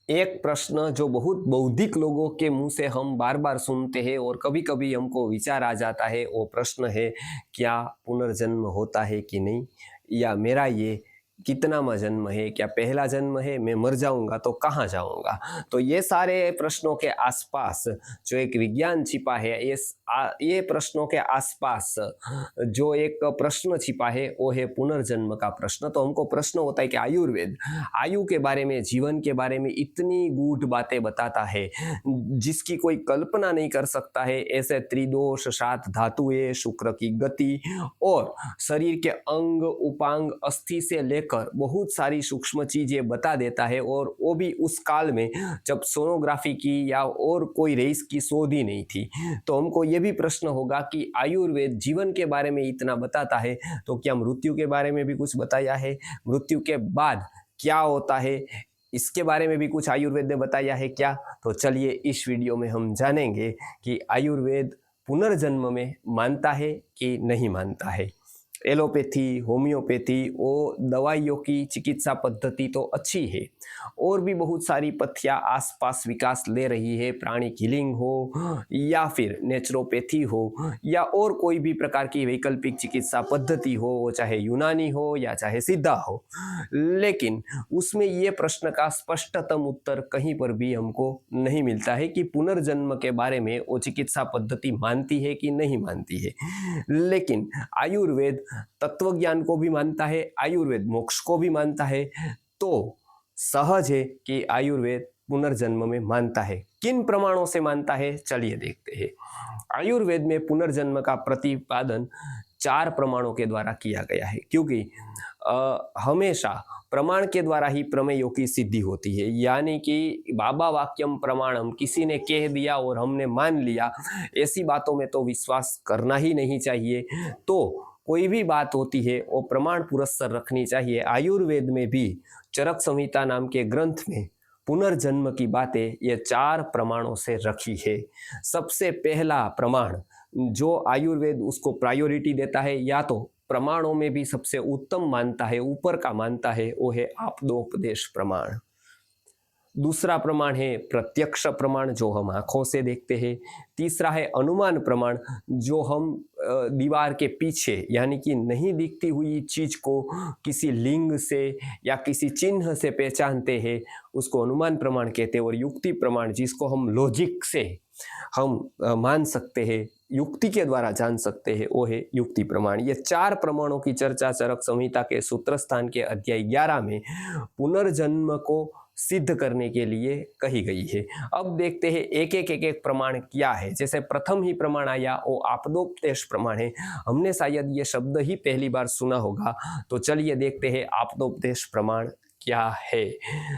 एक प्रश्न जो बहुत बौद्धिक लोगों के मुंह से हम बार बार सुनते हैं और कभी कभी हमको विचार आ जाता है, वो प्रश्न है, क्या पुनर्जन्म होता है कि नहीं, या मेरा ये कितनामा जन्म है, क्या पहला जन्म है, मैं मर जाऊंगा तो कहाँ जाऊंगा। तो ये सारे प्रश्नों के आसपास जो एक विज्ञान छिपा है, ये प्रश्नों के आसपास जो एक प्रश्न छिपा है वो है पुनर्जन्म का प्रश्न। तो हमको प्रश्न होता है कि आयुर्वेद आयु के बारे में, जीवन के बारे में इतनी गूढ़ बातें बताता है जिसकी कोई कल्पना नहीं कर सकता है। ऐसे त्रिदोष, सात धातुएं, शुक्र की गति और शरीर के अंग उपांग, अस्थि से लेकर बहुत सारी सूक्ष्म चीजें बता देता है, और वो भी उस काल में जब सोनोग्राफी की या और कोई रेस की शोध ही नहीं थी। तो हमको ये भी प्रश्न होगा कि आयुर्वेद जीवन के बारे में इतना बताता है, तो क्या मृत्यु के बारे में भी कुछ बताया है? मृत्यु के बाद क्या होता है, इसके बारे में भी कुछ आयुर्वेद ने बताया है क्या? तो चलिए इस वीडियो में हम जानेंगे कि आयुर्वेद पुनर्जन्म में मानता है कि नहीं मानता है। एलोपैथी, होम्योपैथी, वो दवाइयों की चिकित्सा पद्धति तो अच्छी है, और भी बहुत सारी पत्थियां आसपास विकास ले रही है, प्राणी हीलिंग हो या फिर नेचुरोपैथी हो या और कोई भी प्रकार की वैकल्पिक चिकित्सा पद्धति हो, वो चाहे यूनानी हो या चाहे सिद्धा हो। लेकिन उसमें ये प्रश्न का स्पष्टतम उत्तर कहीं पर भी हमको नहीं मिलता है कि पुनर्जन्म के बारे में वो चिकित्सा पद्धति मानती है कि नहीं मानती है। लेकिन आयुर्वेद तत्व ज्ञान को भी मानता है, आयुर्वेद मोक्ष को भी मानता है। तो सहज है कि आयुर्वेद पुनर्जन्म में मानता है। किन प्रमाणों से मानता है, चलिए देखते हैं। आयुर्वेद में पुनर्जन्म का प्रतिपादन 4 प्रमाणों के द्वारा किया गया है, क्योंकि हमेशा प्रमाण के द्वारा ही प्रमेयों की सिद्धि होती है। यानी कि बाबा वाक्यम प्रमाणम, किसी ने कह दिया और हमने मान लिया, ऐसी बातों में तो विश्वास करना ही नहीं चाहिए। तो कोई भी बात होती है वो प्रमाण पुरस्सर रखनी चाहिए। आयुर्वेद में भी चरक संहिता नाम के ग्रंथ में पुनर्जन्म की बातें ये 4 प्रमाणों से रखी है। सबसे पहला प्रमाण जो आयुर्वेद उसको प्रायोरिटी देता है, या तो प्रमाणों में भी सबसे उत्तम मानता है, ऊपर का मानता है, वो है आपदोपदेश प्रमाण। दूसरा प्रमाण है प्रत्यक्ष प्रमाण, जो हम आंखों से देखते हैं। तीसरा है अनुमान प्रमाण, जो हम दीवार के पीछे यानी कि नहीं दिखती हुई चीज को किसी लिंग से या किसी चिन्ह से पहचानते हैं, उसको अनुमान प्रमाण कहते हैं। और युक्ति प्रमाण, जिसको हम लॉजिक से हम मान सकते हैं, युक्ति के द्वारा जान सकते हैं, वो है युक्ति प्रमाण। ये 4 प्रमाणों की चर्चा चरक संहिता के सूत्र स्थान के अध्याय 11 में पुनर्जन्म को सिद्ध करने के लिए कही गई है। अब देखते हैं एक एक प्रमाण क्या है। जैसे प्रथम ही प्रमाण आया वो आपदोपदेश प्रमाण है। हमने शायद ये शब्द ही पहली बार सुना होगा, तो चलिए देखते हैं आपदोपदेश प्रमाण क्या है।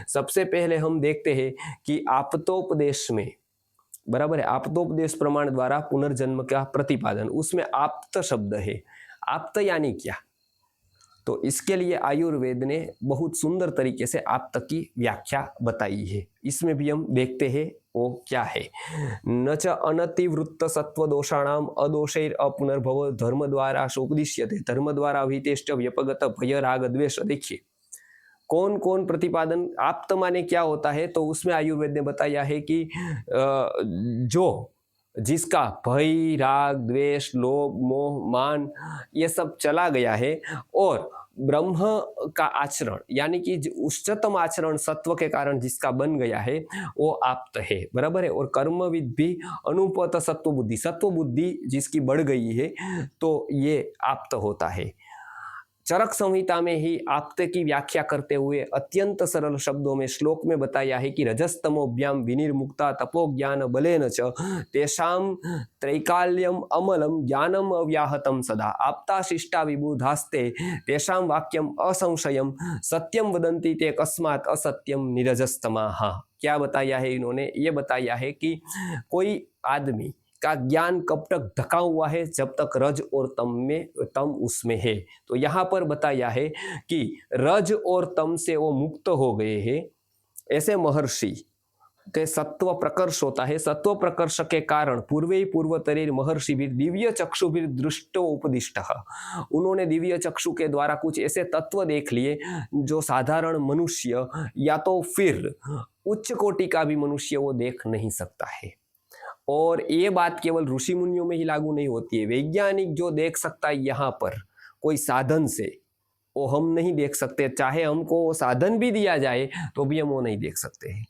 सबसे पहले हम देखते हैं कि आपतोपदेश में, बराबर है, आपतोपदेश प्रमाण द्वारा पुनर्जन्म का प्रतिपादन, उसमें आप्त शब्द है। आप्त यानी क्या? तो इसके लिए आयुर्वेद ने बहुत सुंदर तरीके से आप्त की व्याख्या बताई है। इसमें भी हम देखते हैं वो क्या है। न च अनतिवृत्त सत्व दोषाणाम अदोषैर अपुनर्भव धर्म द्वारा शोपदिश्यते धर्म द्वारा अभितेष्ट व्यपगत भय राग द्वेष। देखिए कौन कौन प्रतिपादन आप्त माने क्या होता है, तो उसमें आयुर्वेद ने बताया है कि जो जिसका भय, राग, द्वेष, लोभ, मोह, मान ये सब चला गया है, और ब्रह्म का आचरण यानी कि उच्चतम आचरण सत्व के कारण जिसका बन गया है, वो आप्त है, बराबर है। और कर्मविद भी अनुपत सत्व बुद्धि जिसकी बढ़ गई है, तो ये आप्त होता है। चरक संहिता में ही आप्त की व्याख्या करते हुए अत्यंत सरल शब्दों में श्लोक में बताया है कि रजस्तमोभ्याम विनिर्मुक्ता तपो ज्ञान बलेन च तेषां त्रैकाल्यम अमलम ज्ञानम अव्याहतम सदा आप्ता शिष्टा विबुधास्ते तेषां वाक्यम असंशयम सत्यम वदन्ति ते कस्मात् असत्यम निरजस्तमाः। क्या बताया है इन्होंने? ये बताया है कि कोई आदमी का ज्ञान कब तक ढका हुआ है, जब तक रज और तम उसमें है। तो यहाँ पर बताया है कि रज और तम से वो मुक्त हो गए हैं, ऐसे महर्षि के सत्व प्रकर्ष होता है, सत्व प्रकर्ष के कारण पूर्वे पूर्वतरीर महर्षि भी दिव्य चक्षु भी दृष्टो उपदिष्ट, उन्होंने दिव्य चक्षु के द्वारा कुछ ऐसे तत्व देख लिए जो साधारण मनुष्य या तो फिर उच्च कोटि का भी मनुष्य वो देख नहीं सकता है। और ये बात केवल ऋषि मुनियों में ही लागू नहीं होती है, वैज्ञानिक जो देख सकता है यहाँ पर कोई साधन से, वो हम नहीं देख सकते, चाहे हमको वो साधन भी दिया जाए तो भी हम वो नहीं देख सकते हैं,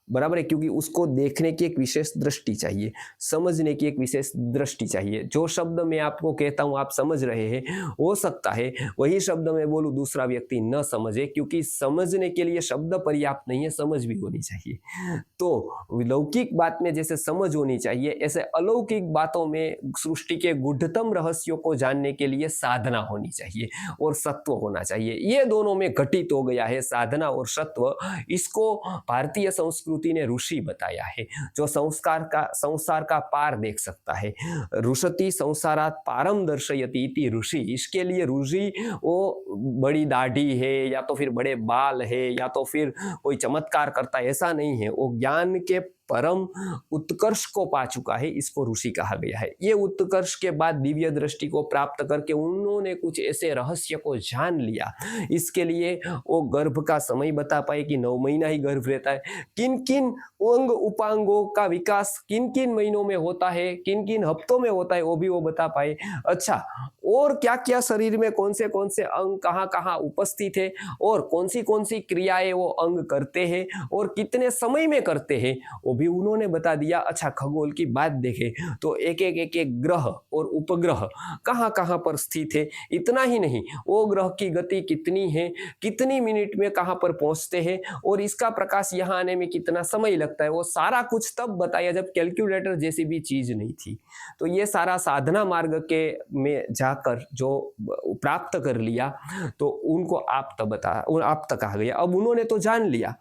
बराबर है, क्योंकि उसको देखने की एक विशेष दृष्टि चाहिए, समझने की एक विशेष दृष्टि चाहिए। जो शब्द मैं आपको कहता हूँ आप समझ रहे हैं, हो सकता है वही शब्द मैं बोलूँ दूसरा व्यक्ति न समझे, क्योंकि समझने के लिए शब्द पर्याप्त नहीं है, समझ भी होनी चाहिए। तो लौकिक बात में जैसे समझ होनी चाहिए, ऐसे अलौकिक बातों में सृष्टि के गुढ़तम रहस्यों को जानने के लिए साधना होनी चाहिए और सत्व होना चाहिए। ये दोनों में घटित हो गया है साधना और सत्व। इसको भारतीय संस्कृति ने ऋषि बताया है, जो संसार का पार देख सकता है। ऋषति संसारात पारम दर्शयति इति ऋषि। इसके लिए ऋषि वो बड़ी दाढ़ी है या तो फिर बड़े बाल है या तो फिर कोई चमत्कार करता है, ऐसा नहीं है, वो ज्ञान के परम उत्कर्ष को पा चुका है, इसको ऋषि कहा गया है। ये उत्कर्ष के बाद दिव्य दृष्टि को प्राप्त करके उन्होंने कुछ ऐसे रहस्य को जान लिया। इसके लिए वो गर्भ का समय बता पाए कि 9 महीना ही गर्भ रहता है, किन किन अंग उपांगों का विकास किन किन महीनों में होता है, किन किन हफ्तों में होता है, वो भी वो बता पाए। अच्छा, और क्या क्या शरीर में कौन से अंग कहाँ कहाँ उपस्थित है और कौन सी क्रियाएं वो अंग करते हैं और कितने समय में करते हैं, वो भी उन्होंने बता दिया। अच्छा, खगोल की बात देखें तो एक ग्रह और उपग्रह कहाँ कहाँ पर स्थित है, इतना ही नहीं, वो ग्रह की गति कितनी है, कितनी मिनट में कहाँ पर पहुंचते हैं और इसका प्रकाश यहाँ आने में कितना समय लगता है, वो सारा कुछ तब बताया जब कैलकुलेटर जैसी भी चीज नहीं थी। तो ये सारा साधना मार्ग के में जाकर जो प्राप्त कर लिया तो उनको आप्त कहा गया। अब उन्होंने तो जान लिया,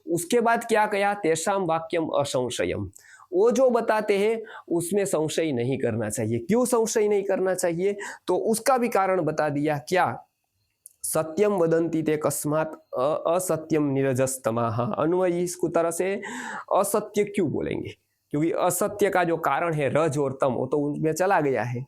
उसके बाद क्या कहा, तेषाम वाक्यम असंशयम, वो जो बताते हैं उसमें संशय नहीं करना चाहिए। क्यों संशय नहीं करना चाहिए, तो उसका भी कारण बता दिया। क्या, सत्यम वदंती ते कस्मात असत्यम निरजस्तमाः। अन्वयी इसको तरह से असत्य क्यों बोलेंगे, क्योंकि असत्य का जो कारण है रज और तम वो तो उनमें चला गया है,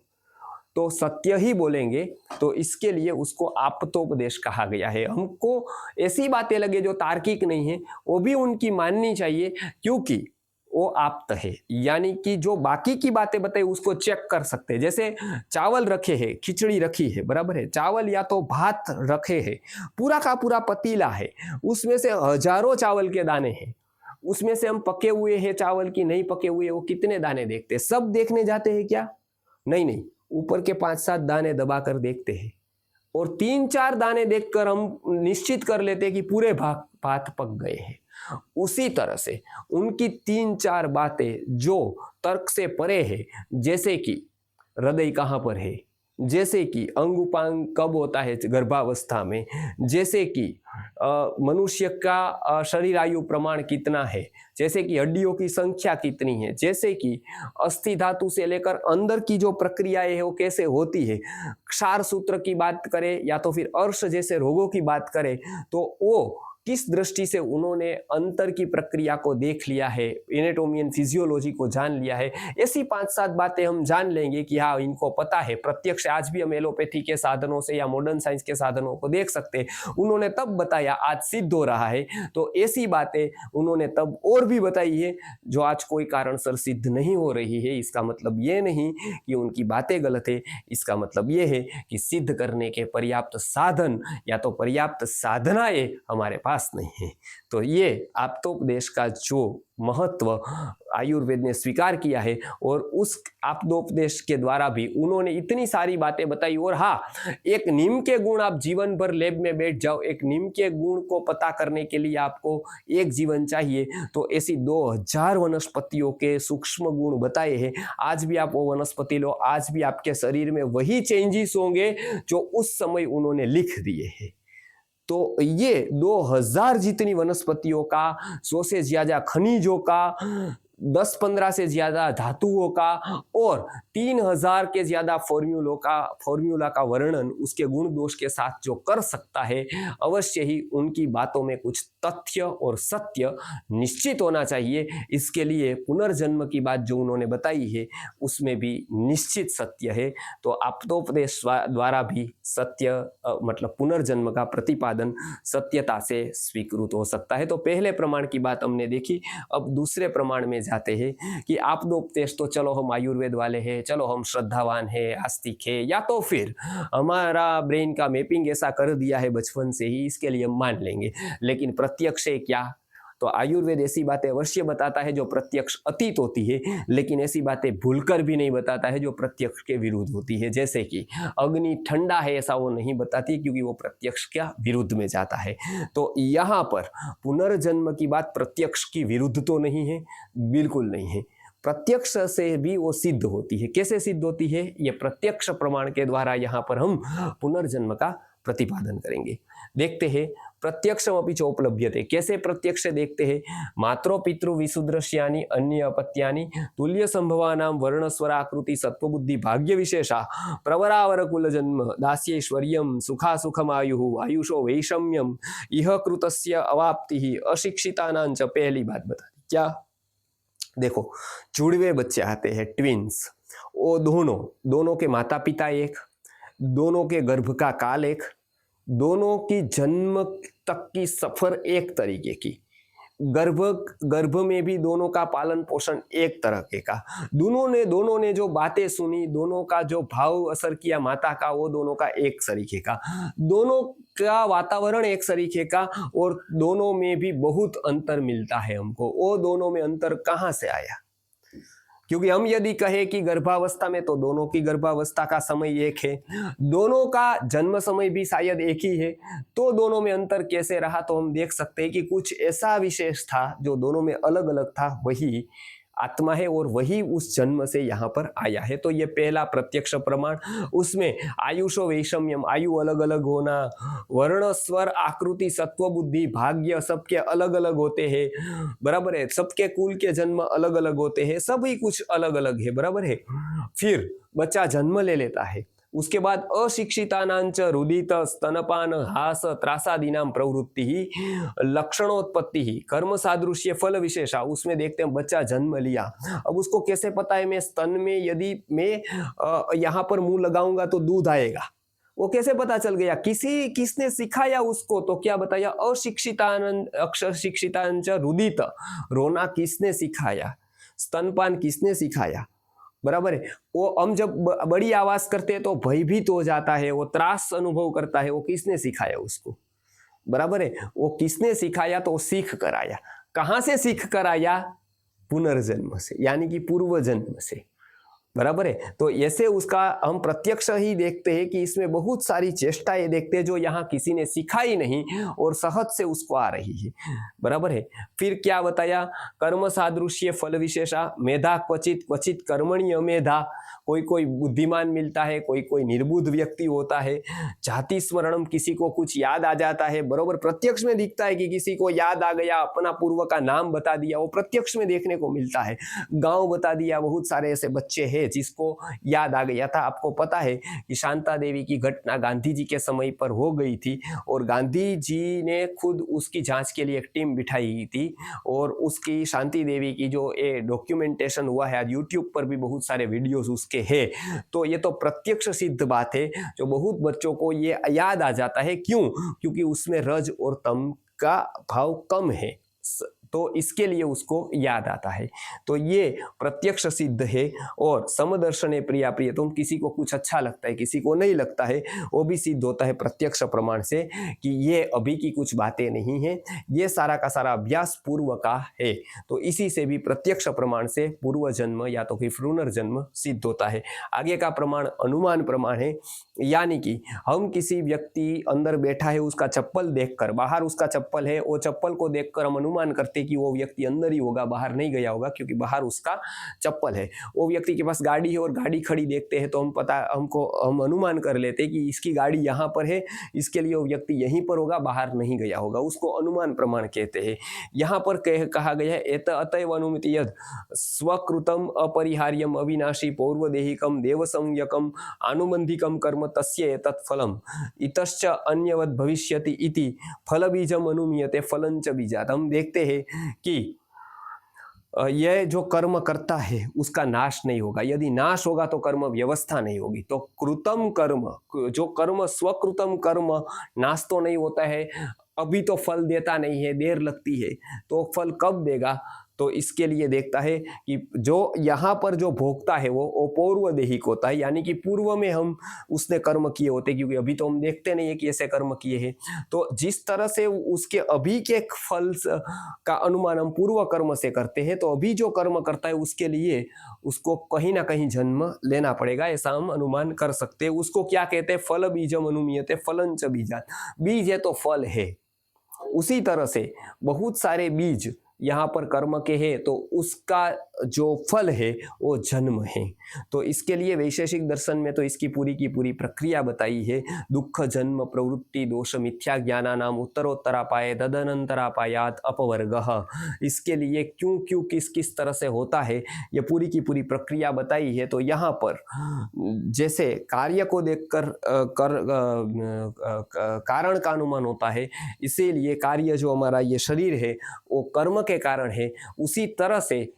तो सत्य ही बोलेंगे। तो इसके लिए उसको आप्तोपदेश कहा गया है। हमको ऐसी बातें लगे जो तार्किक नहीं है वो भी उनकी माननी चाहिए, क्योंकि वो आप्त है, यानी कि जो बाकी की बातें बताई उसको चेक कर सकते हैं। जैसे चावल रखे हैं, खिचड़ी रखी है, बराबर है, चावल या तो भात रखे हैं, पूरा का पूरा पतीला है, उसमें से हजारों चावल के दाने हैं, उसमें से हम पके हुए हैं चावल की नहीं पके हुए वो कितने दाने देखते हैं? सब देखने जाते हैं क्या? नहीं, ऊपर के 5-7 दाने दबाकर देखते हैं और 3-4 दाने देखकर हम निश्चित कर लेते हैं कि पूरे भात पक गए हैं। उसी तरह से उनकी 3-4 बातें जो तर्क से परे है, जैसे कि हृदय कहाँ पर है, जैसे कि अंग उपांग कब होता है गर्भावस्था में, जैसे कि मनुष्य का शरीर आयु प्रमाण कितना है, जैसे कि हड्डियों की संख्या कितनी है, जैसे कि अस्थि धातु से लेकर अंदर की जो प्रक्रियाएं है वो कैसे होती है, क्षार सूत्र की बात करें या तो फिर अर्श जैसे रोगों की बात करें, तो वो किस दृष्टि से उन्होंने अंतर की प्रक्रिया को देख लिया है, एनाटॉमी एंड फिजियोलॉजी को जान लिया है। ऐसी 5-7 बातें हम जान लेंगे कि हाँ इनको पता है। प्रत्यक्ष आज भी हम एलोपैथी के साधनों से या मॉडर्न साइंस के साधनों को देख सकते हैं, उन्होंने तब बताया, आज सिद्ध हो रहा है। तो ऐसी बातें उन्होंने तब और भी बताई है जो आज कोई कारणसर सिद्ध नहीं हो रही है। इसका मतलब ये नहीं कि उनकी बातें गलत है, इसका मतलब ये है कि सिद्ध करने के पर्याप्त साधन या तो पर्याप्त साधनाएं हमारे पास नहीं है। तो ये आप्तोपदेश का जो महत्व आयुर्वेद ने स्वीकार किया है और उस आप्तोपदेश के द्वारा भी उन्होंने इतनी सारी बातें बताई। और हाँ, एक नीम के गुण आप जीवन भर लैब में बैठ जाओ, एक नीम के गुण को पता करने के लिए आपको एक जीवन चाहिए, तो ऐसी 2000 वनस्पतियों के सूक्ष्म गुण बताए हैं। आज भी आप वो वनस्पति लो, आज भी आपके शरीर में वही चेंजेस होंगे जो उस समय उन्होंने लिख दिए हैं। तो ये 2000 जितनी वनस्पतियों का, 100 से ज्यादा खनिजों का, 10-15 से ज्यादा धातुओं का और 3000 के ज्यादा फॉर्मूला का वर्णन उसके गुण दोष के साथ जो कर सकता है, अवश्य ही उनकी बातों में कुछ तथ्य और सत्य निश्चित होना चाहिए। इसके लिए पुनर्जन्म की बात जो उन्होंने बताई है उसमें भी निश्चित सत्य है। तो आप्तोपदेश द्वारा भी सत्य मतलब पुनर्जन्म का प्रतिपादन सत्यता से स्वीकृत हो सकता है। तो पहले प्रमाण की बात हमने देखी। अब दूसरे प्रमाण में जाते हैं कि आप्तोपदेश तो चलो हम आयुर्वेद वाले हैं, चलो हम श्रद्धावान है, आस्तिक है, या तो फिर हमारा ब्रेन का मैपिंग ऐसा कर दिया है बचपन से ही, इसके लिए हम मान लेंगे। लेकिन प्रत्यक्ष है क्या? तो आयुर्वेद ऐसी बातें अवश्य बताता है जो प्रत्यक्ष अतीत होती है, लेकिन ऐसी बातें भूलकर भी नहीं बताता है जो प्रत्यक्ष के विरुद्ध होती है। जैसे कि अग्नि ठंडा है ऐसा वो नहीं बताती, क्योंकि वो प्रत्यक्ष के विरुद्ध में जाता है। तो यहाँ पर पुनर्जन्म की बात प्रत्यक्ष की विरुद्ध तो नहीं है, बिल्कुल नहीं है। प्रत्यक्ष से भी वो सिद्ध होती है। कैसे सिद्ध होती है? ये प्रत्यक्ष प्रमाण के द्वारा यहाँ पर हम पुनर्जन्म का प्रतिपादन करेंगे। देखते हैं प्रत्यक्षमपि च उपलभ्यते। कैसे प्रत्यक्ष देखते हैं? मात्रो पितृ विसुदृश्यानि अन्य अपत्यानि तुल्य संभवानां वर्णस्वराकृति सत्वबुद्धि भाग्य विशेषा प्रवरावर कुल जन्म दास्यैश्वर्यं सुखा सुखमायुः आयुषो वैषम्यम इह कृतस्य अवाप्ति अशिक्षितानां च। पहली बात बता दी क्या? देखो, जुड़वे बच्चे आते हैं, ट्विंस, वो दोनों के माता पिता एक, दोनों के गर्भ का काल एक, दोनों की जन्म तक की सफर एक तरीके की, गर्भ में भी दोनों का पालन पोषण एक तरह का, दोनों ने जो बातें सुनी, दोनों का जो भाव असर किया माता का, वो दोनों का एक तरीके का, दोनों का वातावरण एक तरीके का, और दोनों में भी बहुत अंतर मिलता है हमको। वो दोनों में अंतर कहाँ से आया? क्योंकि हम यदि कहें कि गर्भावस्था में, तो दोनों की गर्भावस्था का समय एक है, दोनों का जन्म समय भी शायद एक ही है, तो दोनों में अंतर कैसे रहा? तो हम देख सकते हैं कि कुछ ऐसा विशेष था जो दोनों में अलग अलग था, वही आत्मा है और वही उस जन्म से यहाँ पर आया है। तो ये पहला प्रत्यक्ष प्रमाण। उसमें आयुषो वैषम्यम, आयु अलग अलग होना, वर्ण स्वर आकृति सत्व बुद्धि भाग्य सबके अलग अलग होते हैं, बराबर है। सबके कुल के जन्म अलग अलग होते हैं, सभी कुछ अलग अलग है, बराबर है। फिर बच्चा जन्म ले लेता है, उसके बाद अशिक्षितानांच रुदित स्तनपान हास त्रासादीनां प्रवृत्ति ही लक्षणोत्पत्ति ही कर्म सादृश्य फल विशेषा। उसमें देखते हैं बच्चा जन्म लिया, अब उसको कैसे पता है मैं स्तन में यदि मैं यहाँ पर मुंह लगाऊंगा तो दूध आएगा, वो कैसे पता चल गया? किसने सिखाया उसको? तो क्या बताया? अशिक्षितांच रुदित, रोना किसने सिखाया? स्तनपान किसने सिखाया? बराबर है। वो हम जब बड़ी आवाज करते हैं तो भयभीत हो जाता है, वो त्रास अनुभव करता है, वो किसने सिखाया उसको? बराबर है। वो किसने सिखाया? तो सीख कर आया। कहां से सीख कर आया? पुनर्जन्म से, यानी कि पूर्व जन्म से, बराबर है। तो ऐसे उसका हम प्रत्यक्ष ही देखते हैं कि इसमें बहुत सारी चेष्टाएं देखते हैं जो यहाँ किसी ने सिखाई नहीं और सहज से उसको आ रही है, बराबर है। फिर क्या बताया? कर्म सादृश्य फल विशेषा मेधा क्वचित क्वचित कर्मणीय मेधा, कोई बुद्धिमान मिलता है, कोई निर्बुद्ध व्यक्ति होता है। जाति स्मरणम, किसी को कुछ याद आ जाता है, बराबर। प्रत्यक्ष में दिखता है कि किसी को याद आ गया, अपना पूर्व का नाम बता दिया, वो प्रत्यक्ष में देखने को मिलता है। गांव बता दिया, बहुत सारे ऐसे बच्चे हैं जिसको याद आ गया था। आपको पता है कि शांता देवी की घटना गांधी जी के समय पर हो गई थी और गांधी जी ने खुद उसकी जांच के लिए एक टीम बिठाई थी और उसकी शांति देवी की जो ये डॉक्यूमेंटेशन हुआ है, आज यूट्यूब पर भी बहुत सारे वीडियोस उसके हैं। तो ये तो प्रत्यक्ष सिद्ध बात है जो बहुत बच्चों को ये याद आ जाता है। क्यों? क्योंकि उसमें रज और तम का भाव कम है, तो इसके लिए उसको याद आता है। तो ये प्रत्यक्ष सिद्ध है। और समदर्शने प्रिया प्रिय, तुम किसी को कुछ अच्छा लगता है, किसी को नहीं लगता है, वो भी सिद्ध होता है प्रत्यक्ष प्रमाण से कि ये अभी की कुछ बातें नहीं है, ये सारा का सारा अभ्यास पूर्व का है। तो इसी से भी प्रत्यक्ष प्रमाण से पूर्व जन्म या तो फिर पुनर्जन्म सिद्ध होता है। आगे का प्रमाण अनुमान प्रमाण है, यानी कि हम किसी व्यक्ति अंदर बैठा है, उसका चप्पल देखकर, बाहर उसका चप्पल है, वो चप्पल को देखकर हम अनुमान करते लेते कि वो व्यक्ति अंदर ही होगा, बाहर नहीं गया होगा, क्योंकि बाहर उसका चप्पल है। वो व्यक्ति के पास गाड़ी है और गाड़ी खड़ी देखते हैं तो हम अनुमान कर लेते हैं कि इसकी गाड़ी यहाँ पर है, इसके लिए वो व्यक्ति यहीं पर होगा, बाहर नहीं गया होगा, उसको अनुमान प्रमाण कहते हैं। यहाँ पर कहा गया है अतएव अनुमिति यद स्वकृतम अपरिहार्यम अविनाशी पौर्वदेहिकम देवसंज्ञकम आनुबंधिकम कर्म तस्य तत्फलम इतश्च अन्यवद भविष्यति इति फलबीजम अनुमीयते फलंच बीजात। हम देखते हैं कि यह जो कर्म करता है उसका नाश नहीं होगा, यदि नाश होगा तो कर्म व्यवस्था नहीं होगी। तो कृतम कर्म, जो कर्म स्वकृतम कर्म नाश तो नहीं होता है, अभी तो फल देता नहीं है, देर लगती है, तो फल कब देगा? तो इसके लिए देखता है कि जो यहाँ पर जो भोगता है वो पूर्व देहिक होता है, यानी कि पूर्व में हम उसने कर्म किए होते, क्योंकि अभी तो हम देखते नहीं है कि ऐसे कर्म किए हैं। तो जिस तरह से उसके अभी के फल का अनुमान हम पूर्व कर्म से करते हैं, तो अभी जो कर्म करता है उसके लिए उसको कहीं ना कहीं जन्म लेना पड़ेगा, ऐसा हम अनुमान कर सकते हैं। उसको क्या कहते हैं? फल बीजम अनुमीयते फलंच बीजात। बीज है तो फल है। उसी तरह से बहुत सारे बीज यहाँ पर कर्म के हैं, तो उसका जो फल है वो जन्म है। तो इसके लिए वैशेषिक दर्शन में तो इसकी पूरी की पूरी प्रक्रिया बताई है। दुख जन्म प्रवृत्ति दोष मिथ्या ज्ञानानाम उत्तरोत्तरापाय तदनंतरापायात अपवर्गः। इसके लिए क्यों क्यों किस किस तरह से होता है, ये पूरी की पूरी प्रक्रिया बताई है। तो यहाँ पर जैसे कार्य को देखकर कारण का अनुमान होता है, इसीलिए कार्य जो हमारा ये शरीर है वो कर्म के कारण है, उसी तरह से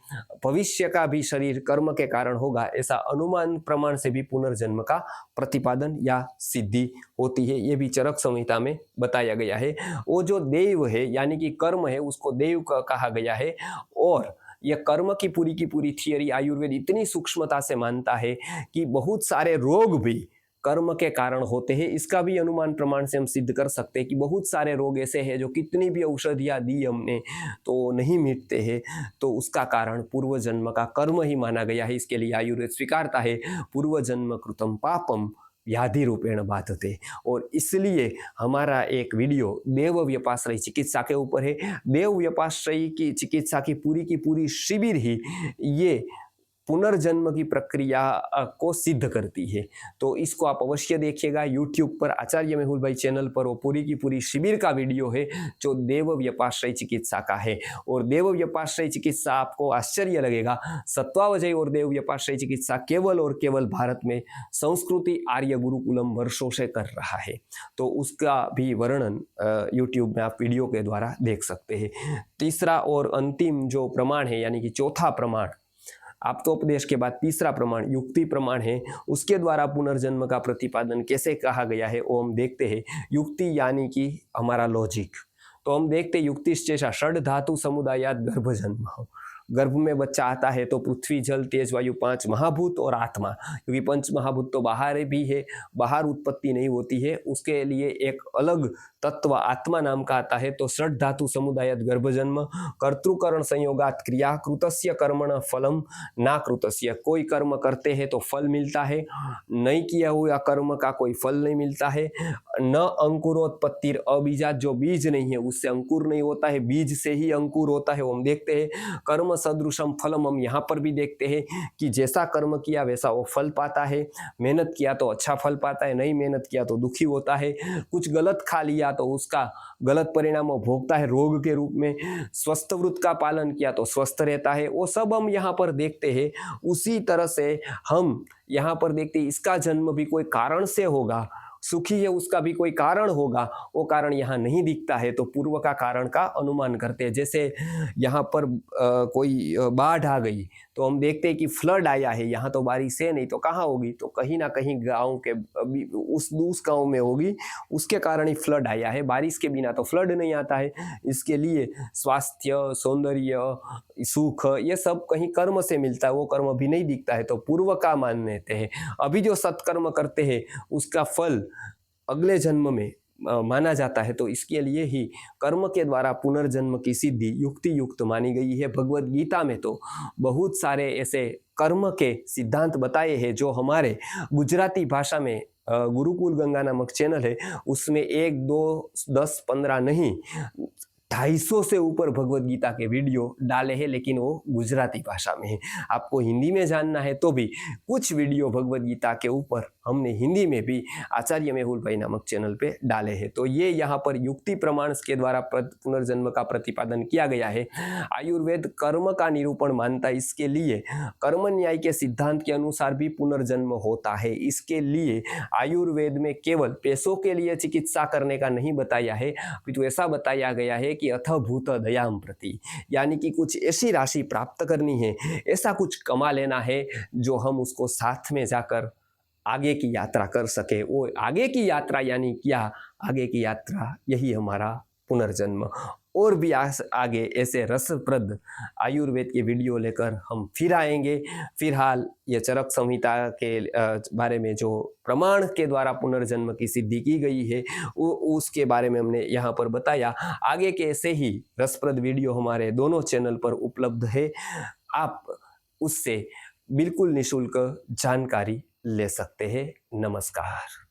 भविष्य का भी शरीर कर्म के कारण होगा, ऐसा अनुमान प्रमाण से भी पुनर्जन्म का प्रतिपादन या सिद्धि होती है। ये भी चरक संहिता में बताया गया है। वो जो देव है यानी कि कर्म है उसको देव कहा गया है। और यह कर्म की पूरी थियरी आयुर्वेद इतनी सूक्ष्मता से मानता है कि बहुत सारे रोग भी कर्म के कारण होते हैं। इसका भी अनुमान प्रमाण से हम सिद्ध कर सकते हैं कि बहुत सारे रोग ऐसे हैं जो कितनी भी औषधियाँ दी हमने तो नहीं मिटते हैं, तो उसका कारण पूर्व जन्म का कर्म ही माना गया है। इसके लिए आयुर्वेद स्वीकारता है पूर्व जन्म कृतम पापम व्याधि रूपेण बाधते। और इसलिए हमारा एक वीडियो देव व्यपाश्रयी चिकित्सा के ऊपर है। देव व्यपाश्रयी की चिकित्सा की पूरी शिविर ही ये पुनर्जन्म की प्रक्रिया को सिद्ध करती है। तो इसको आप अवश्य देखिएगा। यूट्यूब पर आचार्य मेहुल भाई चैनल पर वो पूरी की पूरी शिविर का वीडियो है जो देव व्यपाश्रयी चिकित्सा का है। और देव व्यपाश्रयी चिकित्सा आपको आश्चर्य लगेगा, सत्वावजयी और देव व्यपाश्रयी चिकित्सा केवल और केवल भारत में संस्कृति आर्य गुरुकुलम वर्षों से कर रहा है। तो उसका भी वर्णन यूट्यूब में आप वीडियो के द्वारा देख सकते हैं। तीसरा और अंतिम जो प्रमाण है यानी कि चौथा प्रमाण, आप्तोपदेश के बाद तीसरा प्रमाण युक्ति प्रमाण है। उसके द्वारा पुनर्जन्म का प्रतिपादन कैसे कहा गया है वो हम देखते हैं। युक्ति यानी कि हमारा लॉजिक। तो हम देखते युक्तिश्चेषा षड धातु समुदायात गर्भजन्म। गर्भ में बच्चा आता है तो पृथ्वी जल तेज वायु 5 महाभूत और आत्मा, क्योंकि 5 महाभूत तो बाहर भी है, बाहर उत्पत्ति नहीं होती है, उसके लिए एक अलग तत्व आत्मा नाम का आता है। तो षड धातु समुदायात गर्भजन्म कर्तृकरण संयोगात क्रिया कृतस्य कर्मण फलम ना कृतस्य। कोई कर्म करते हैं तो फल मिलता है, नहीं किया हुआ कर्म का कोई फल नहीं मिलता है। न अंकुरोत्पत्तिर अबीजात, जो बीज नहीं है उससे अंकुर नहीं होता है, बीज से ही अंकुर होता है। वो हम देखते हैं कर्म सदृशम फलम, हम यहाँ पर भी देखते हैं कि जैसा कर्म किया वैसा वो फल पाता है। मेहनत किया तो अच्छा फल पाता है, नहीं मेहनत किया तो दुखी होता है। कुछ गलत खा लिया तो उसका गलत परिणाम वो भोगता है रोग के रूप में। स्वस्थ व्रत का पालन किया तो स्वस्थ रहता है। वो सब हम यहाँ पर देखते हैं। उसी तरह से हम यहाँ पर देखते हैं इसका जन्म भी कोई कारण से होगा, सुखी है उसका भी कोई कारण होगा, वो कारण यहाँ नहीं दिखता है तो पूर्व का कारण का अनुमान करते हैं। जैसे यहाँ पर कोई बाढ़ आ गई तो हम देखते हैं कि फ्लड आया है, यहाँ तो बारिश है नहीं तो कहाँ होगी, तो कहीं ना कहीं गांव के उस गांव में होगी, उसके कारण ही फ्लड आया है। बारिश के बिना तो फ्लड नहीं आता है। इसके लिए स्वास्थ्य, सौंदर्य, सुख ये सब कहीं कर्म से मिलता है, वो कर्म अभी नहीं दिखता है तो पूर्व का मान लेते हैं। अभी जो सत्कर्म करते हैं उसका फल अगले जन्म में माना जाता है। तो इसके लिए ही कर्म के द्वारा पुनर्जन्म की सिद्धि युक्ति युक्त मानी गई है। भगवत गीता में तो बहुत सारे ऐसे कर्म के सिद्धांत बताए हैं जो हमारे गुजराती भाषा में गुरुकुल गंगा नामक चैनल है उसमें 1, 2, 10, 15 नहीं 250 से ऊपर भगवत गीता के वीडियो डाले हैं, लेकिन वो गुजराती भाषा में है। आपको हिंदी में जानना है तो भी कुछ वीडियो भगवत गीता के ऊपर हमने हिंदी में भी आचार्य मेहुल भाई नामक चैनल पे डाले हैं। तो ये यहाँ पर युक्ति प्रमाण के द्वारा पुनर्जन्म का प्रतिपादन किया गया है। आयुर्वेद कर्म का निरूपण मानता है, इसके लिए कर्म न्याय के सिद्धांत के अनुसार भी पुनर्जन्म होता है। इसके लिए आयुर्वेद में केवल पैसों के लिए चिकित्सा करने का नहीं बताया है, तो ऐसा बताया गया है कि अथ भूत दयाम प्रति, यानी कि कुछ ऐसी राशि प्राप्त करनी है, ऐसा कुछ कमा लेना है जो हम उसको साथ में जाकर आगे की यात्रा कर सके। वो आगे की यात्रा यानी क्या? आगे की यात्रा यही हमारा पुनर्जन्म। और भी आगे ऐसे रसप्रद आयुर्वेद के वीडियो लेकर हम फिर आएंगे। फिलहाल ये चरक संहिता के बारे में जो प्रमाण के द्वारा पुनर्जन्म की सिद्धि की गई है उसके बारे में हमने यहाँ पर बताया। आगे के ऐसे ही रसप्रद वीडियो हमारे दोनों चैनल पर उपलब्ध है, आप उससे बिल्कुल निःशुल्क जानकारी ले सकते हैं। नमस्कार।